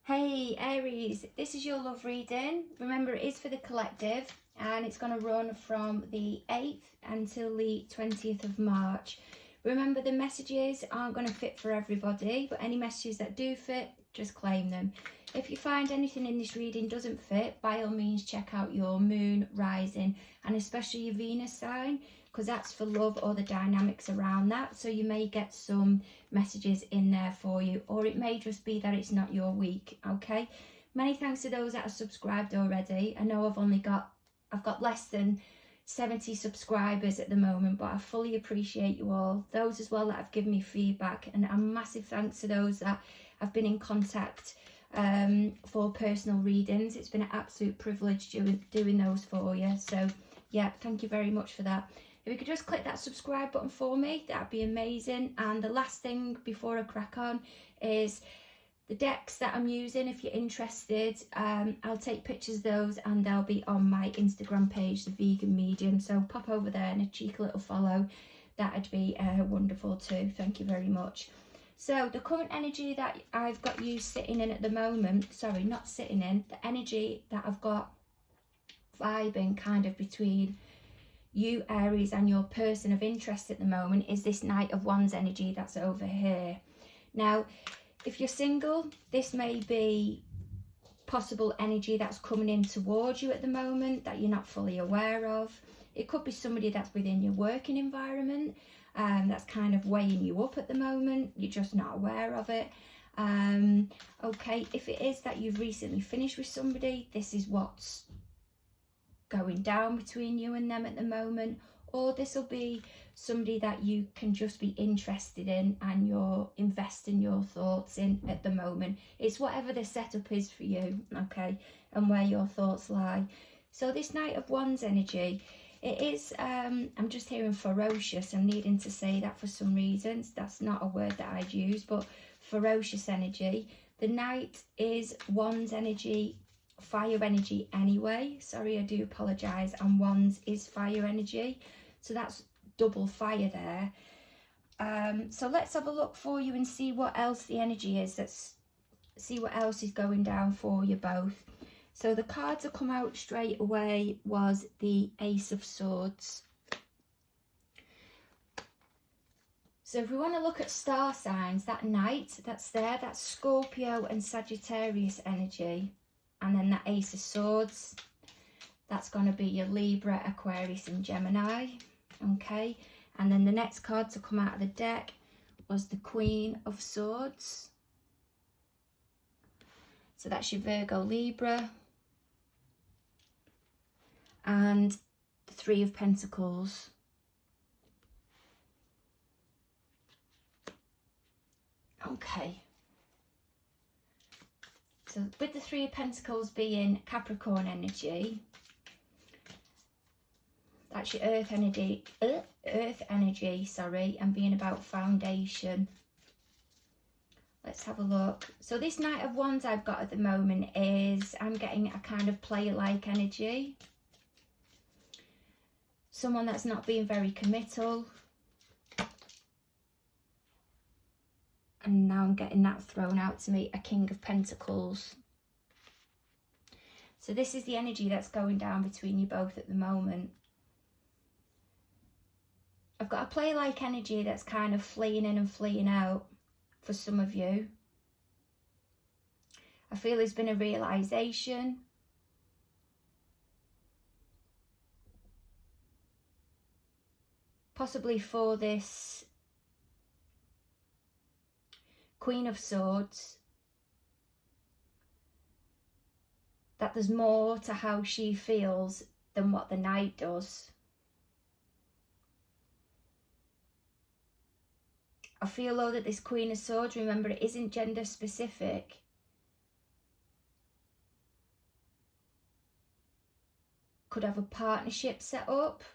Hey Aries, this is your love reading. Remember, it is for the collective and it's going to run from the 8th until the 20th of March. Remember, the messages aren't going to fit for everybody, but any messages that do fit, just claim them. If you find anything in this reading doesn't fit, by all means check out your moon, rising, and especially your Venus sign, because that's for love or the dynamics around that. So you may get some messages in there for you, or it may just be that it's not your week. Okay, many thanks to those that are subscribed already. I know I've got less than 70 subscribers at the moment, but I fully appreciate you all. Those as well that have given me feedback, and a massive thanks to those that have been in contact for personal readings. It's been an absolute privilege doing those for you. So yeah, thank you very much for that. If you could just click that subscribe button for me, that'd be amazing. And the last thing before I crack on is the decks that I'm using. If you're interested, I'll take pictures of those and they'll be on my Instagram page, The Vegan Medium. So pop over there and a cheeky little follow. That'd be wonderful too. Thank you very much. So the current energy that I've got you sitting in at the moment, sorry, not sitting in, the energy that I've got vibing kind of between you, Aries, and your person of interest at the moment is this Knight of Wands energy that's over here. Now, if you're single, this may be possible energy that's coming in towards you at the moment that you're not fully aware of. It could be somebody that's within your working environment that's kind of weighing you up at the moment. You're just not aware of it. Okay, if it is that you've recently finished with somebody, this is what's going down between you and them at the moment. Or this will be somebody that you can just be interested in and you're investing your thoughts in at the moment. It's whatever the setup is for you, okay, and where your thoughts lie. So this Knight of Wands energy, it is, I'm just hearing ferocious. I'm needing to say that for some reasons. That's not a word that I'd use, but ferocious energy. The Knight is Wands energy, fire energy anyway. Sorry, I do apologise. And Wands is fire energy. So that's double fire there. So let's have a look for you and see what else the energy is. Let's see what else is going down for you both. So the card to come out straight away was the Ace of Swords. So if we want to look at star signs, that Knight that's there, that's Scorpio and Sagittarius energy. And then that Ace of Swords, that's going to be your Libra, Aquarius and Gemini. Okay, and then the next card to come out of the deck was the Queen of Swords. So that's your Virgo, Libra. And the Three of Pentacles. Okay. So with the Three of Pentacles being Capricorn energy, that's your earth energy, and being about foundation. Let's have a look. So this Knight of Wands I've got at the moment is, I'm getting a kind of player-like energy. Someone that's not being very committal. And now I'm getting that thrown out to me, a King of Pentacles. So this is the energy that's going down between you both at the moment. I've got a play-like energy that's kind of fleeing in and fleeing out for some of you. I feel there's been a realisation. Possibly for this Queen of Swords, that there's more to how she feels than what the Knight does. I feel though that this Queen of Swords, remember, it isn't gender specific. Could have a partnership set up,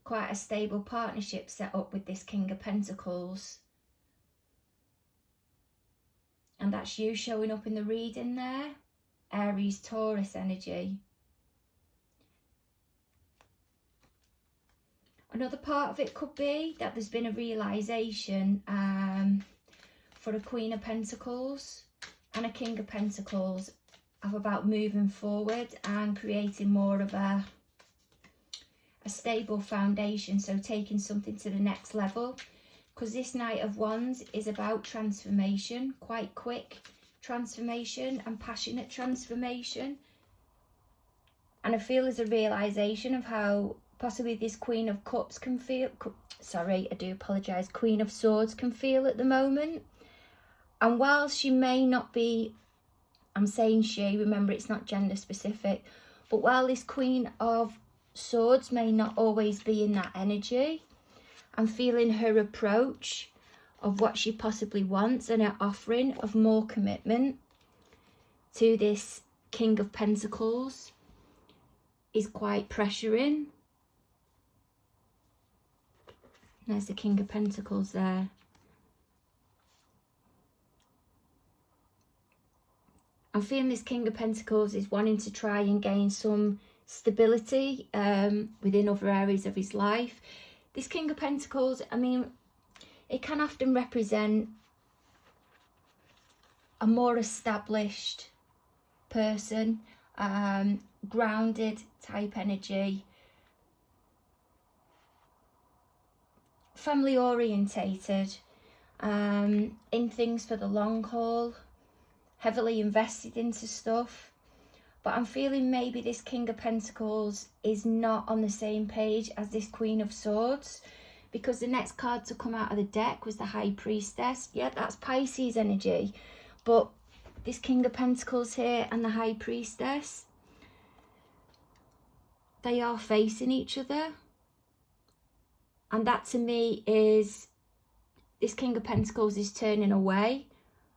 quite a stable partnership set up with this King of Pentacles. And that's you showing up in the reading there. Aries, Taurus energy. Another part of it could be that there's been a realisation for a Queen of Pentacles. and a King of Pentacles of about moving forward and creating more of a stable foundation, so taking something to the next level, because this Knight of Wands is about transformation, quite quick transformation and passionate transformation. And I feel there's a realization of how possibly this Queen of Cups can feel, sorry, I do apologize, Queen of Swords can feel at the moment. And while she may not be, I'm saying she, remember it's not gender specific, but while this Queen of Swords may not always be in that energy, I'm feeling her approach of what she possibly wants and her offering of more commitment to this King of Pentacles is quite pressuring. There's the King of Pentacles there. I'm feeling this King of Pentacles is wanting to try and gain some stability within other areas of his life. This King of Pentacles, I mean, it can often represent a more established person, grounded type energy, family orientated, in things for the long haul, heavily invested into stuff. But I'm feeling maybe this King of Pentacles is not on the same page as this Queen of Swords, because the next card to come out of the deck was the High Priestess. Yeah, that's Pisces energy. But this King of Pentacles here and the High Priestess, they are facing each other. And that to me is, this King of Pentacles is turning away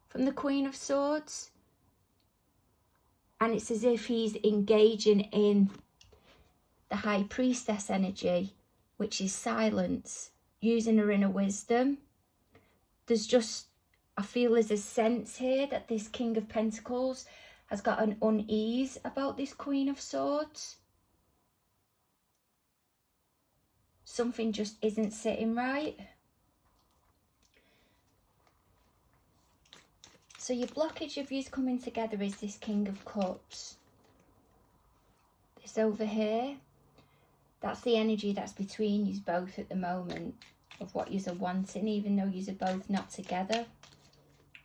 from the Queen of Swords. And it's as if he's engaging in the High Priestess energy, which is silence, using her inner wisdom. There's just, I feel there's a sense here that this King of Pentacles has got an unease about this Queen of Swords. Something just isn't sitting right. So your blockage of yous coming together is this King of Cups. This over here, that's the energy that's between yous both at the moment, of what yous are wanting, even though yous are both not together,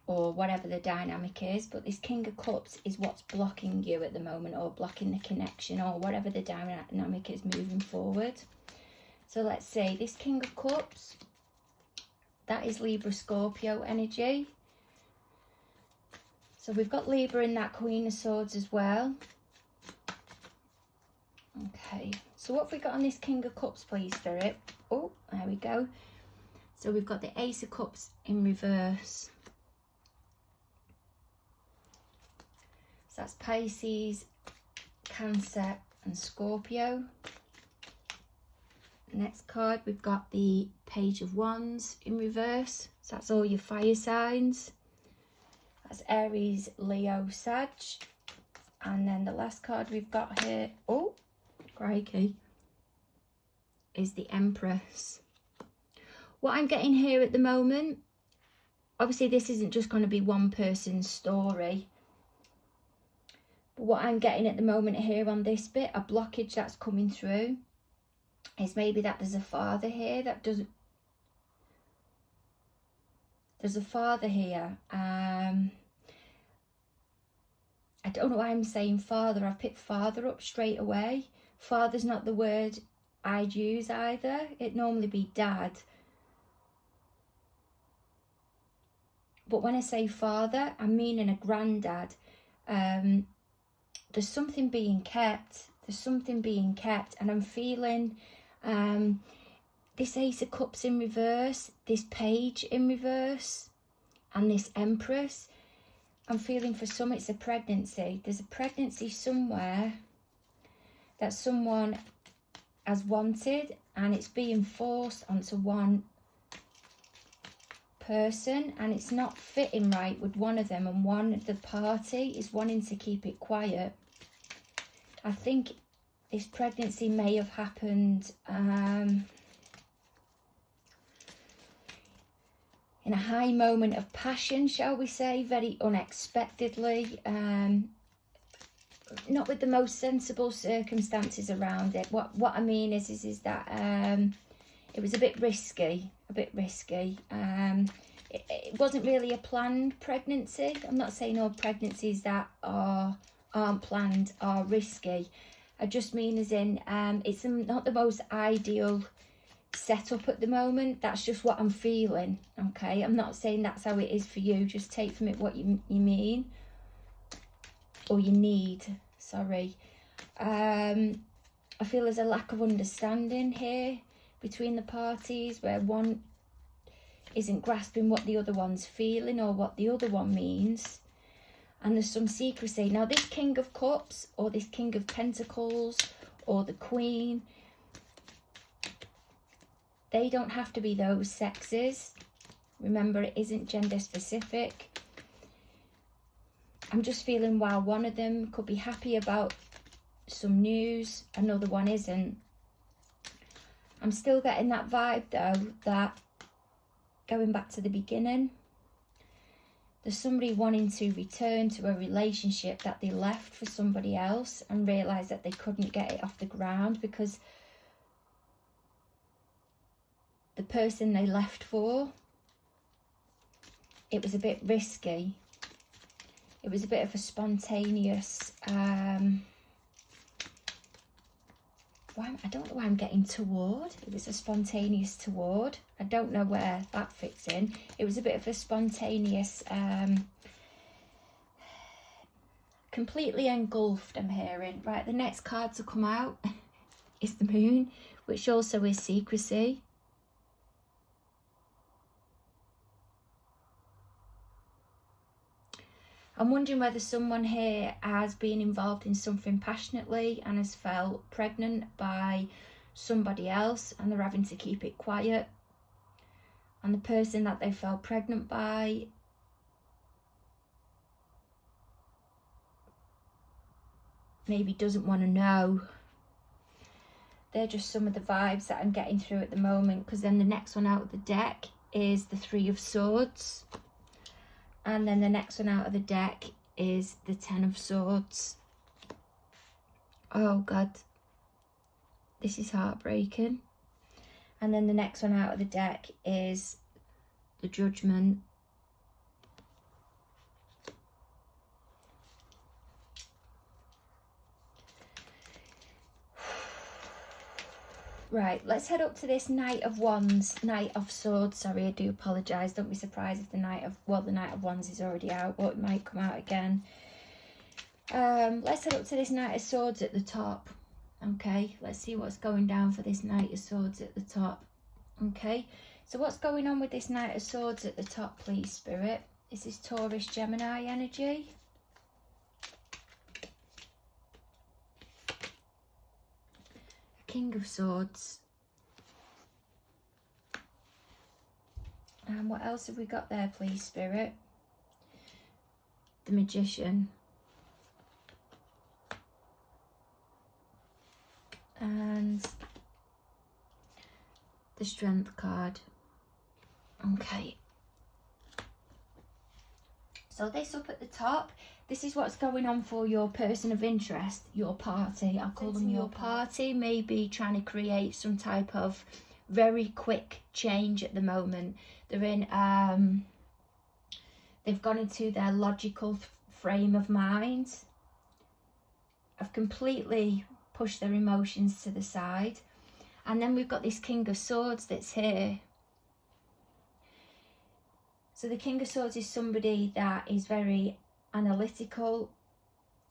or whatever the dynamic is. But this King of Cups is what's blocking you at the moment, or blocking the connection, or whatever the dynamic is moving forward. So let's say this King of Cups, that is Libra Scorpio energy. So we've got Libra in that Queen of Swords as well. Okay, so what have we got on this King of Cups, please, Spirit? Oh, there we go. So we've got the Ace of Cups in reverse. So that's Pisces, Cancer and Scorpio. Next card, we've got the Page of Wands in reverse. So that's all your fire signs. That's Aries, Leo, Sag. And then the last card we've got here, oh, crikey, is the Empress. What I'm getting here at the moment, obviously this isn't just going to be one person's story. But what I'm getting at the moment here on this bit, a blockage that's coming through, is maybe that there's a father here that doesn't... There's a father here. I don't know why I'm saying father. I've picked father up straight away. Father's not the word I'd use either. It'd normally be dad. But when I say father, I'm meaning a granddad. There's something being kept. There's something being kept. And I'm feeling this Ace of Cups in reverse, this Page in reverse, and this Empress. I'm feeling for some it's a pregnancy. There's a pregnancy somewhere that someone has wanted, and it's being forced onto one person, and it's not fitting right with one of them, and one of the party is wanting to keep it quiet. I think this pregnancy may have happened in a high moment of passion, shall we say, very unexpectedly, not with the most sensible circumstances around it. What I mean is that it was a bit risky, It wasn't really a planned pregnancy. I'm not saying all pregnancies that aren't planned are risky. I just mean as in it's not the most ideal setup at the moment. That's just what I'm feeling, okay? I'm not saying that's how it is for you. Just take from it what you mean, or you need, sorry. I feel there's a lack of understanding here between the parties, where one isn't grasping what the other one's feeling or what the other one means. And there's some secrecy. Now, this King of Cups or this King of Pentacles or the Queen, they don't have to be those sexes. Remember, it isn't gender specific. I'm just feeling while one of them could be happy about some news, another one isn't. I'm still getting that vibe though, that going back to the beginning, there's somebody wanting to return to a relationship that they left for somebody else and realise that they couldn't get it off the ground because the person they left for, it was a bit risky. It was a bit of a spontaneous, I don't know why I'm getting toward. It was a spontaneous toward. I don't know where that fits in. It was a bit of a spontaneous, completely engulfed, I'm hearing. Right, the next card to come out is the Moon, which also is secrecy. I'm wondering whether someone here has been involved in something passionately and has felt pregnant by somebody else and they're having to keep it quiet. And the person that they felt pregnant by maybe doesn't want to know. They're just some of the vibes that I'm getting through at the moment, because then the next one out of the deck is the Three of Swords. And then the next one out of the deck is the Ten of Swords. Oh, God. This is heartbreaking. And then the next one out of the deck is the Judgment. Right, let's head up to this Knight of Swords, sorry, I do apologise. Don't be surprised if the Knight of Wands is already out, but it might come out again. Let's head up to this Knight of Swords at the top. Okay, let's see what's going down for this Knight of Swords at the top. Okay, so what's going on with this Knight of Swords at the top, please, Spirit? This is Taurus, Gemini energy. King of Swords. And what else have we got there, please, Spirit? The Magician. And the Strength card. Okay. So this up at the top, this is what's going on for your person of interest, your party. I'll call them your party. Maybe trying to create some type of very quick change at the moment. They're in, they've gone into their logical frame of mind. Have completely pushed their emotions to the side. And then we've got this King of Swords that's here. So the King of Swords is somebody that is very analytical,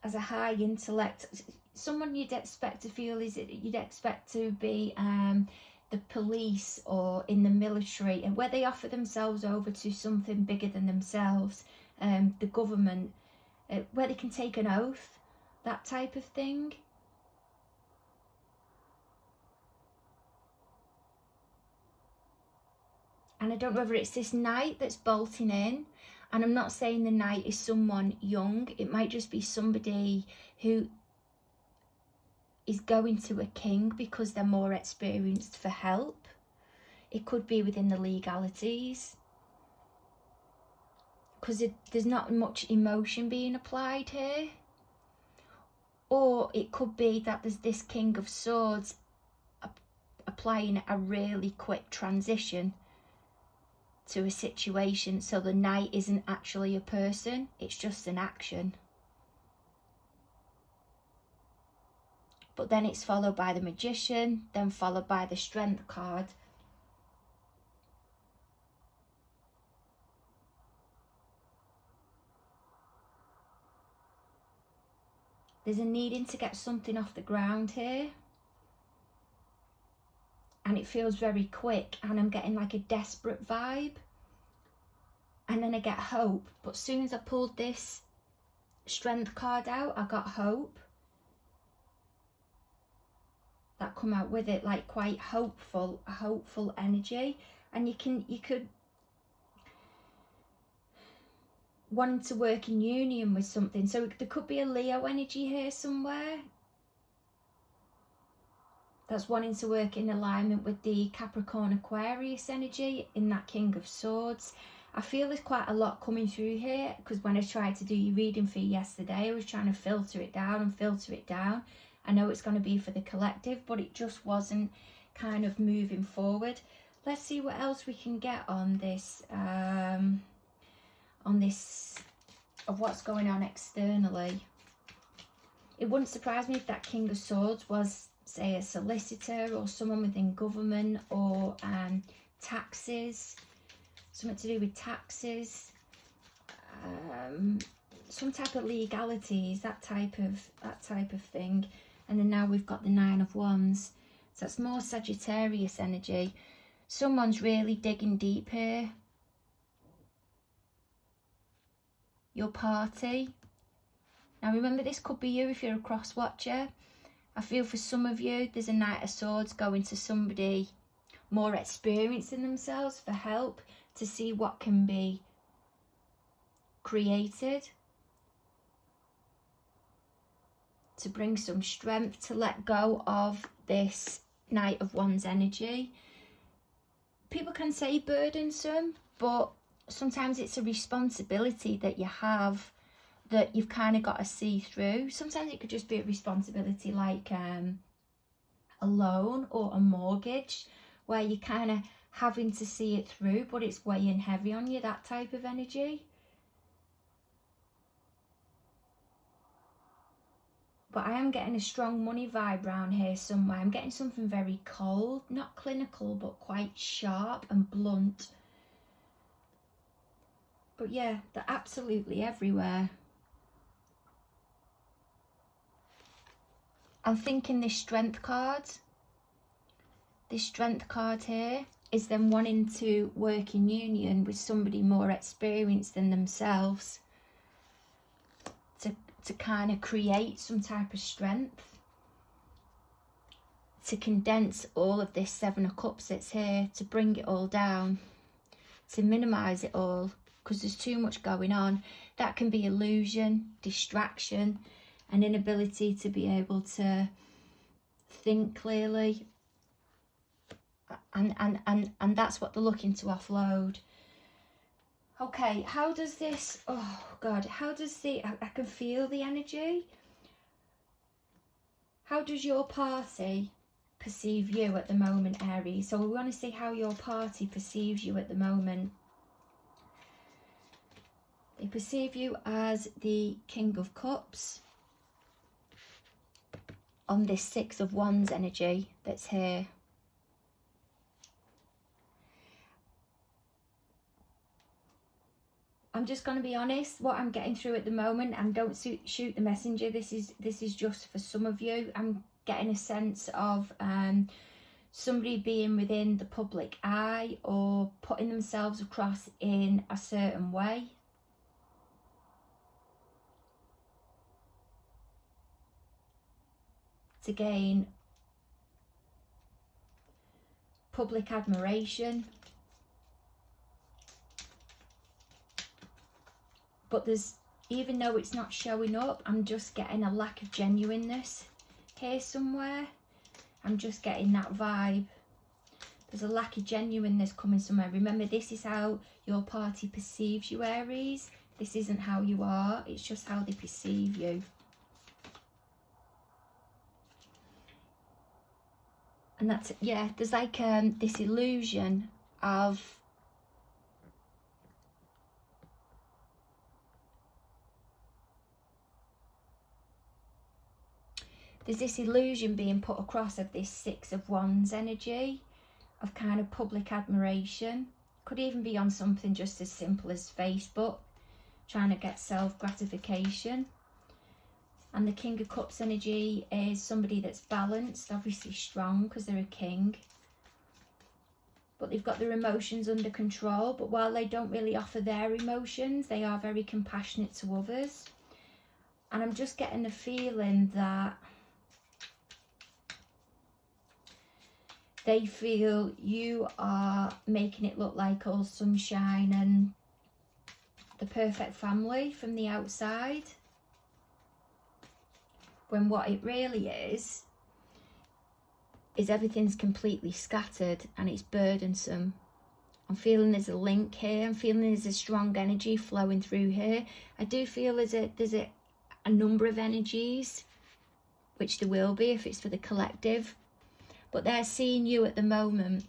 has a high intellect, someone you'd expect to feel you'd expect to be the police or in the military, and where they offer themselves over to something bigger than themselves, the government, where they can take an oath, that type of thing. And I don't know whether it's this knight that's bolting in. And I'm not saying the knight is someone young. It might just be somebody who is going to a king because they're more experienced for help. It could be within the legalities. because there's not much emotion being applied here. Or it could be that there's this King of Swords applying a really quick transition to a situation. So the Knight isn't actually a person, it's just an action. But then it's followed by the Magician, then followed by the Strength card. There's a needing to get something off the ground here. And it feels very quick, and I'm getting like a desperate vibe. And then I get hope. But as soon as I pulled this Strength card out, I got hope. That come out with it, like quite hopeful, a hopeful energy. And you could wanting to work in union with something. So there could be a Leo energy here somewhere that's wanting to work in alignment with the Capricorn Aquarius energy in that King of Swords. I feel there's quite a lot coming through here, because when I tried to do your reading for you yesterday, I was trying to filter it down and filter it down. I know it's going to be for the collective, but it just wasn't kind of moving forward. Let's see what else we can get on this of what's going on externally. It wouldn't surprise me if that King of Swords was, say, a solicitor or someone within government, or taxes, something to do with taxes, some type of legalities, that type of thing. And then now we've got the Nine of Wands, so it's more Sagittarius energy. Someone's really digging deep here. Your party. Now remember, this could be you if you're a cross watcher. I feel for some of you, there's a Knight of Swords going to somebody more experienced in themselves for help, to see what can be created, to bring some strength, to let go of this Knight of Wands energy. People can say burdensome, but sometimes it's a responsibility that you have that you've kind of got to see through. Sometimes it could just be a responsibility like a loan or a mortgage, where you're kind of having to see it through, but it's weighing heavy on you, that type of energy. But I am getting a strong money vibe around here somewhere. I'm getting something very cold, not clinical, but quite sharp and blunt. But yeah, they're absolutely everywhere. I'm thinking this Strength card here is them wanting to work in union with somebody more experienced than themselves, to kind of create some type of strength, to condense all of this Seven of Cups that's here, to bring it all down, to minimize it all, because there's too much going on. That can be illusion, distraction, an inability to be able to think clearly, and that's what they're looking to offload. Okay, how does this, oh God, how does I can feel the energy. How does your party perceive you at the moment, Aries? So we want to see how your party perceives you at the moment. They perceive you as the King of Cups on this Six of Wands energy that's here. I'm just going to be honest, what I'm getting through at the moment, and don't shoot the messenger, this is just for some of you. I'm getting a sense of somebody being within the public eye, or putting themselves across in a certain way. To gain public admiration. But there's, even though it's not showing up, I'm just getting a lack of genuineness here somewhere. I'm just getting that vibe. There's a lack of genuineness coming somewhere. Remember, this is how your party perceives you, Aries. This isn't how you are. It's just how they perceive you. And that's, yeah, there's like this illusion of there's this illusion being put across of this Six of Wands energy of kind of public admiration. Could even be on something just as simple as Facebook, trying to get self-gratification. And the King of Cups energy is somebody that's balanced, obviously strong because they're a king. But they've got their emotions under control. But while they don't really offer their emotions, they are very compassionate to others. And I'm just getting the feeling that they feel you are making it look like all sunshine and the perfect family from the outside, when what it really is everything's completely scattered and it's burdensome. I'm feeling there's a link here. I'm feeling there's a strong energy flowing through here. I do feel there's a number of energies, which there will be if it's for the collective. But they're seeing you at the moment,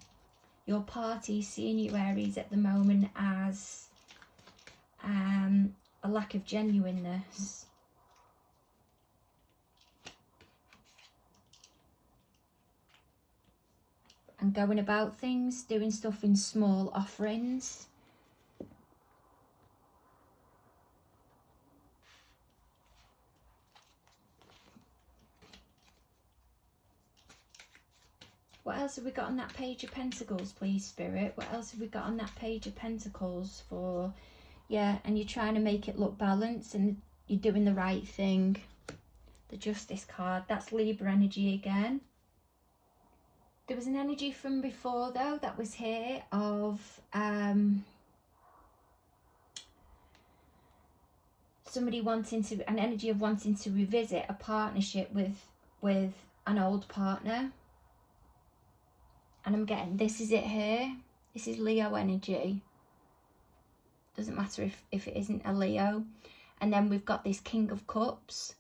your party's seeing you, Aries, at the moment as a lack of genuineness. And going about things, doing stuff in small offerings. What else have we got on that Page of Pentacles, please, Spirit? What else have we got on that Page of Pentacles for? Yeah, and you're trying to make it look balanced and you're doing the right thing. The Justice card, that's Libra energy again. There was an energy from before, though, that was here of somebody wanting to, an energy of wanting to revisit a partnership with an old partner. And I'm getting, this is it here. This is Leo energy. Doesn't matter if it isn't a Leo. And then we've got this King of Cups.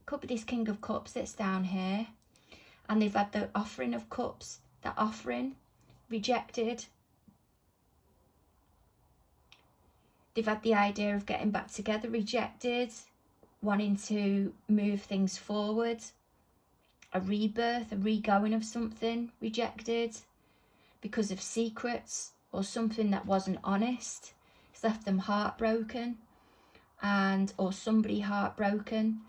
Could be this King of Cups that's down here. And they've had the offering of cups. That offering, rejected. They've had the idea of getting back together, rejected. Wanting to move things forward. A rebirth, a regoing of something, rejected because of secrets or something that wasn't honest. It's left them heartbroken, or somebody heartbroken.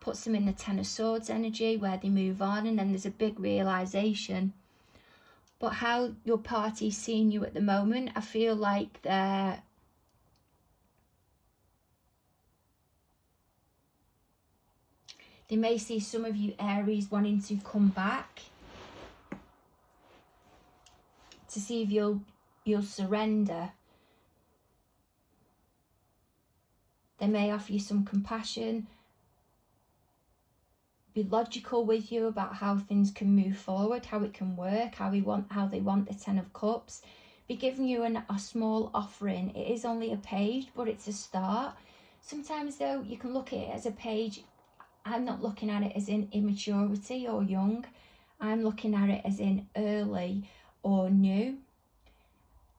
Puts them in the Ten of Swords energy where they move on, and then there's a big realisation. But how your party's seeing you at the moment, I feel like they're they may see some of you Aries wanting to come back to see if you'll surrender. They may offer you some compassion, be logical with you about how things can move forward, how it can work, how they want the Ten of Cups. Be giving you a small offering. It is only a page, but it's a start. Sometimes though, you can look at it as a page. I'm not looking at it as in immaturity or young. I'm looking at it as in early or new.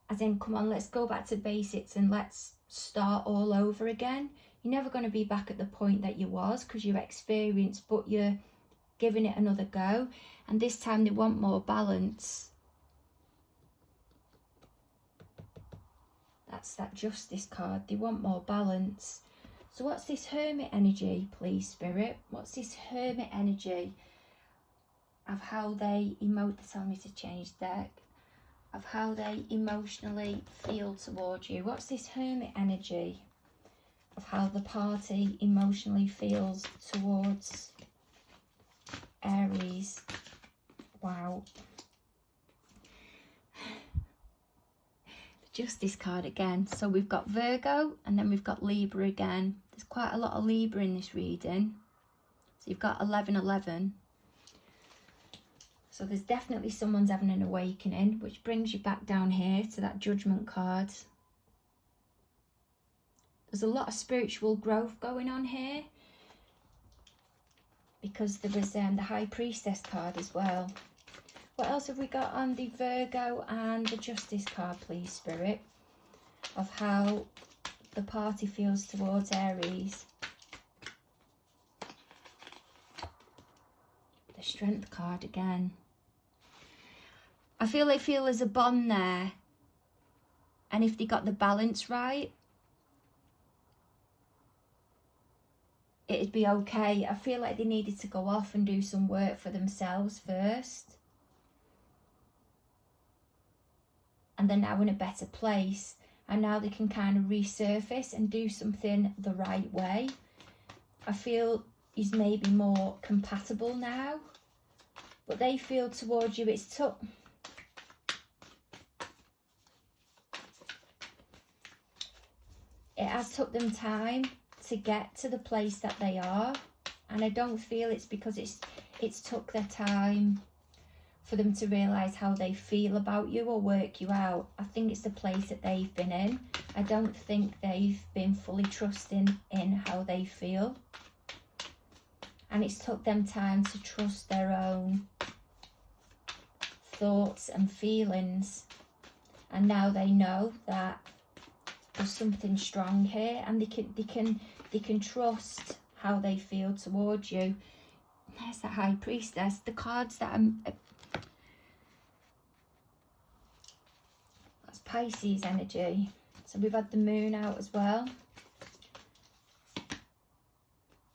As in, come on, let's go back to basics and let's start all over again. You're never going to be back at the point that you was because you're experienced, but you're giving it another go. And this time they want more balance. That's that Justice card. They want more balance. So what's this Hermit energy, please, Spirit? What's this Hermit energy of how they emote? They tell me to change deck. Of how they emotionally feel towards you. What's this Hermit energy of how the party emotionally feels towards Aries? Wow. Justice card again. So we've got Virgo and then we've got Libra again. There's quite a lot of Libra in this reading. So you've got 1111. So there's definitely someone's having an awakening, which brings you back down here to that Judgment card. There's a lot of spiritual growth going on here, because there was the High Priestess card as well. What else have we got on the Virgo and the Justice card, please, Spirit? Of how the party feels towards Aries. The Strength card again. I feel there's a bond there. And if they got the balance right, it'd be okay. I feel like they needed to go off and do some work for themselves first. And they're now in a better place. And now they can kind of resurface and do something the right way. I feel he's maybe more compatible now. But they feel towards you, it has took them time to get to the place that they are, and I don't feel it's because it's took their time for them to realise how they feel about you or work you out. I think it's the place that they've been in. I don't think they've been fully trusting in how they feel, and it's took them time to trust their own thoughts and feelings, and now they know that there's something strong here, and they can trust how they feel towards you. There's the High Priestess. The cards that that's Pisces energy. So we've had the Moon out as well,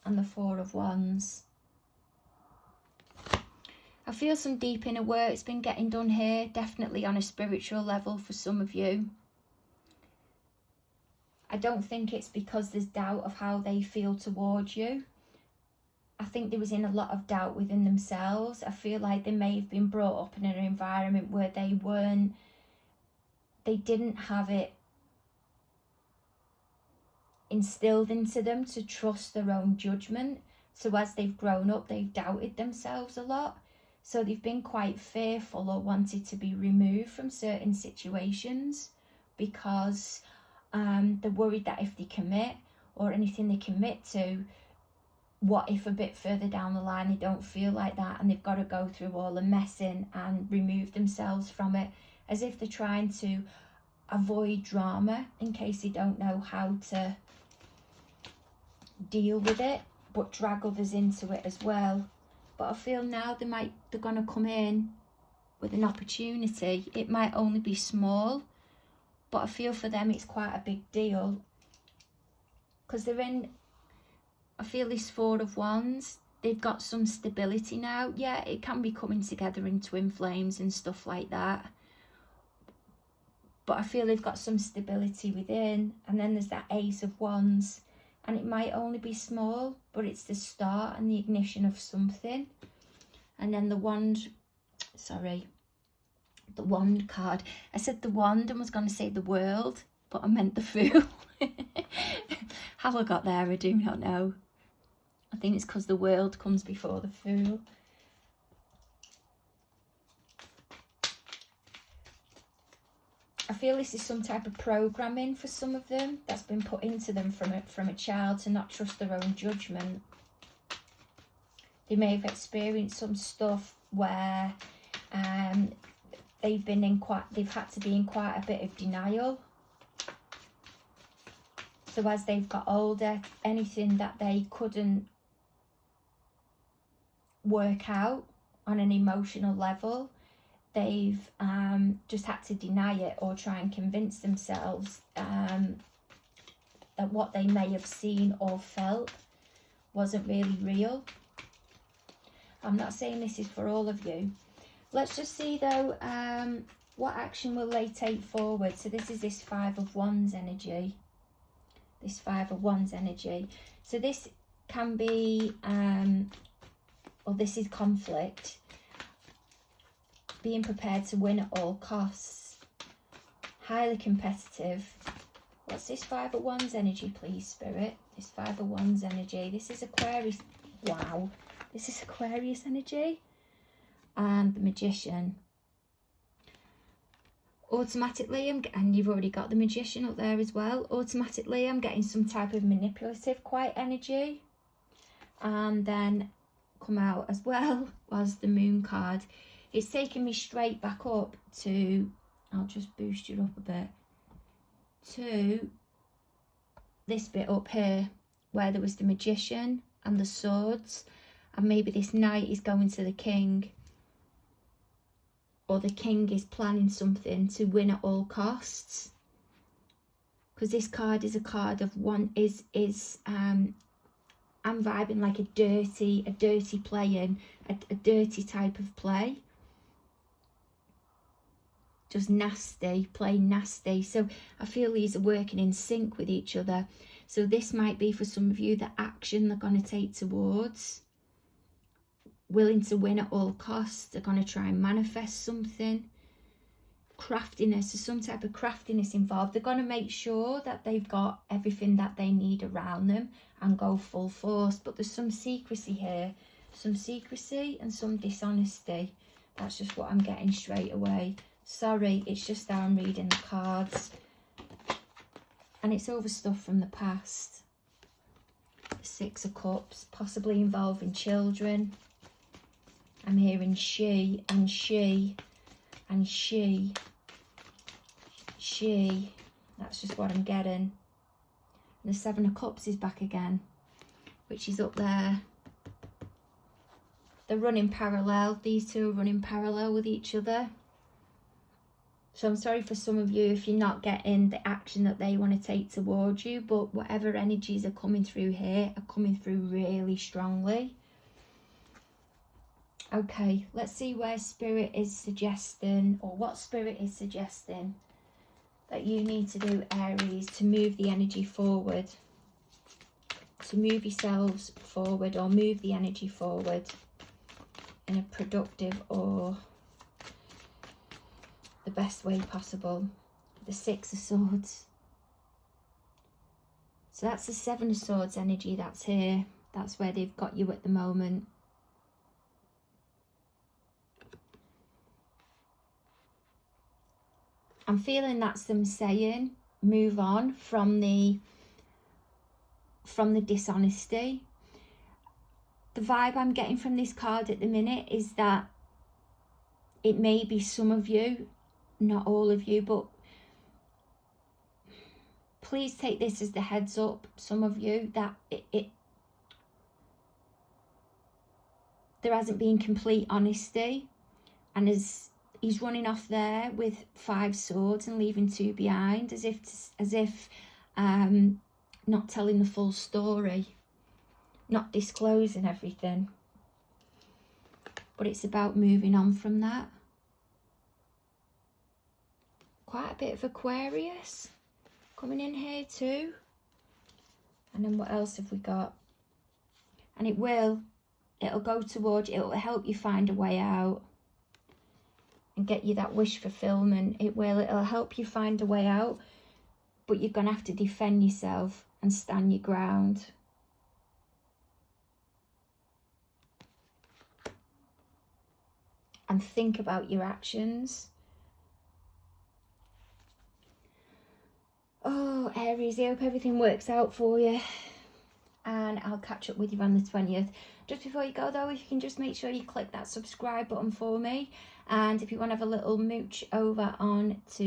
and the Four of Wands. I feel some deep inner work's been getting done here, definitely on a spiritual level for some of you. I don't think it's because there's doubt of how they feel towards you. I think there was in a lot of doubt within themselves. I feel like they may have been brought up in an environment where they didn't have it instilled into them to trust their own judgment. So as they've grown up, they've doubted themselves a lot. So they've been quite fearful or wanted to be removed from certain situations because they're worried that if they commit or anything they commit to, what if a bit further down the line they don't feel like that and they've got to go through all the messing and remove themselves from it, as if they're trying to avoid drama in case they don't know how to deal with it, but drag others into it as well. But I feel now they're going to come in with an opportunity. It might only be small, but I feel for them it's quite a big deal, because they're in, I feel this Four of Wands, they've got some stability now. Yeah, it can be coming together in twin flames and stuff like that, but I feel they've got some stability within. And then there's that Ace of Wands, and it might only be small, but it's the start and the ignition of something. And then the Wand, sorry, the Wand card. I said the Wand and was going to say the World, but I meant the Fool. How I got there, I do not know. I think it's because the World comes before the Fool. I feel this is some type of programming for some of them that's been put into them from a child to not trust their own judgment. They may have experienced some stuff where they've had to be in quite a bit of denial. So as they've got older, anything that they couldn't work out on an emotional level, they've just had to deny it or try and convince themselves that what they may have seen or felt wasn't really real. I'm not saying this is for all of you. Let's just see though, what action will they take forward? So this is this Five of Wands energy. This Five of Wands energy. So this can be, or this is conflict. Being prepared to win at all costs. Highly competitive. What's this Five of Wands energy, please, Spirit? This Five of Wands energy. This is Aquarius. Wow. This is Aquarius energy. and the Magician. Automatically, and you've already got the Magician up there as well. Automatically, I'm getting some type of manipulative, quiet energy. And then come out as well was the Moon card. It's taking me straight back up to, I'll just boost you up a bit, to this bit up here where there was the Magician and the Swords, and maybe this Knight is going to the King, or the King is planning something to win at all costs, because this card is a card of one I'm vibing like a dirty playing, a dirty type of play. Just nasty, playing nasty. So I feel these are working in sync with each other. So this might be for some of you the action they're going to take towards. Willing to win at all costs. They're going to try and manifest something. Craftiness, there's some type of craftiness involved. They're going to make sure that they've got everything that they need around them and go full force. But there's some secrecy here. Some secrecy and some dishonesty. That's just what I'm getting straight away. Sorry, it's just how I'm reading the cards. And it's over stuff from the past. The Six of Cups, possibly involving children. I'm hearing she and she and she. That's just what I'm getting. And the Seven of Cups is back again, which is up there. They're running parallel. These two are running parallel with each other. So I'm sorry for some of you if you're not getting the action that they want to take towards you, but whatever energies are coming through here are coming through really strongly. Okay, let's see where Spirit is suggesting, or what Spirit is suggesting that you need to do, Aries, to move the energy forward. To move yourselves forward, or move the energy forward in a productive or the best way possible. The Six of Swords. So that's the Seven of Swords energy that's here. That's where they've got you at the moment. I'm feeling that's them saying, move on from the dishonesty. The vibe I'm getting from this card at the minute is that it may be some of you, not all of you, but please take this as the heads up, some of you, that there hasn't been complete honesty, and as he's running off there with 5 swords and leaving 2 behind, as if not telling the full story, not disclosing everything. But it's about moving on from that. Quite a bit of Aquarius coming in here too. And then what else have we got? And it'll go towards, it'll help you find a way out and get you that wish fulfillment. It'll help you find a way out, but you're going to have to defend yourself and stand your ground. And think about your actions. Oh, Aries, I hope everything works out for you. And I'll catch up with you on the 20th. Just before you go though, if you can just make sure you click that subscribe button for me. And if you want to have a little mooch over on to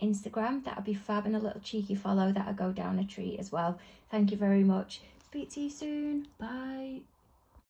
Instagram, that would be fab. And a little cheeky follow, that'll go down a treat as well. Thank you very much. Speak to you soon. Bye.